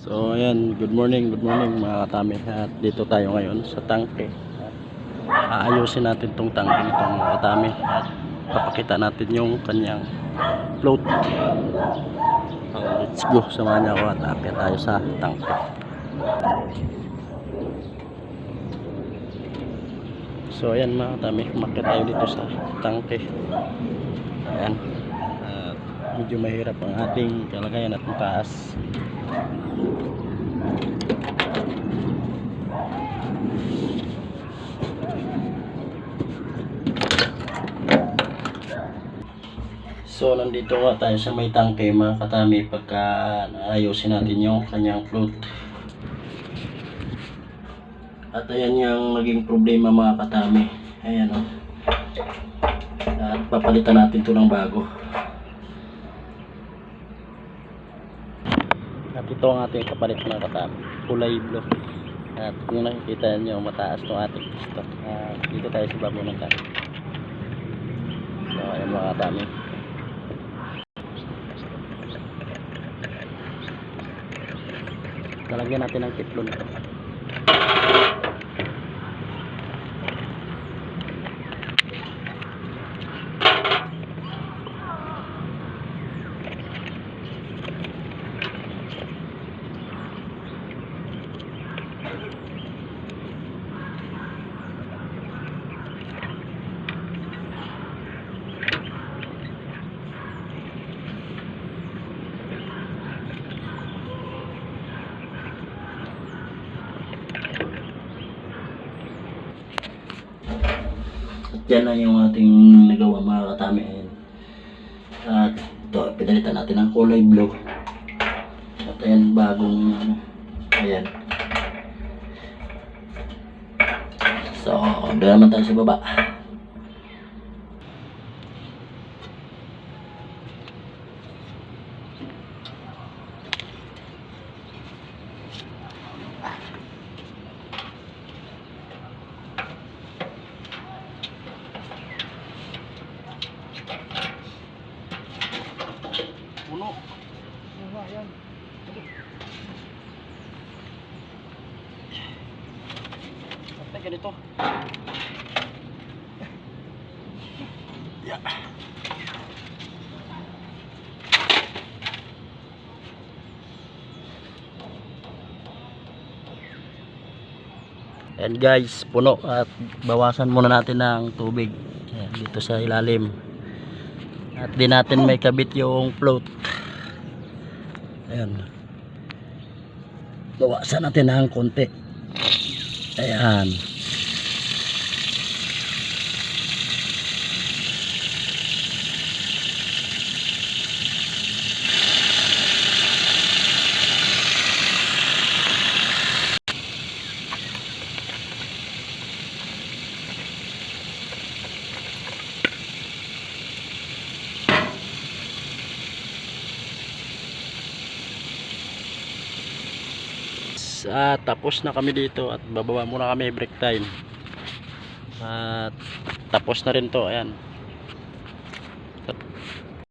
So ayan, good morning mga katami. At dito tayo ngayon sa tangke. At aayusin natin tong tangke nito mga katami. At papakita natin yung kanyang float. So, let's go, samahan niyo ako at aakyat tayo sa tangke. So ayan mga katami, umakyat tayo dito sa tangke. Ayan. Medyo mahirap ang ating kalagayan at mataas. So nandito nga tayo sa may tangke mga katami, pagka naayusin natin yung kanyang float. At ayan yung naging problema mga katami. Ayan o. At papalitan natin ito ng bago. At ito ang ating kapalit mga katami, kulay blue. At kung nakikita nyo, mataas itong ating piston. Dito tayo sa babo ng tangke. So ayan mga katami, lalagyan natin ng tiplon ito. At yan na yung ating nagawa mga katami. At ito, pinalitan natin ng kulay blue. At ayan, bagong ayan. So, doon naman tayo sa baba. Puno. Ayan. Patay ka dito. Yeah. And guys, puno, at bawasan muna natin ng tubig. Ayan, dito sa ilalim. At di natin may kabit yung float. Ayan. Bawasan natin ng konti. Ayan. Tapos na kami dito at bababa muna kami break time. At tapos na rin to. Ayan.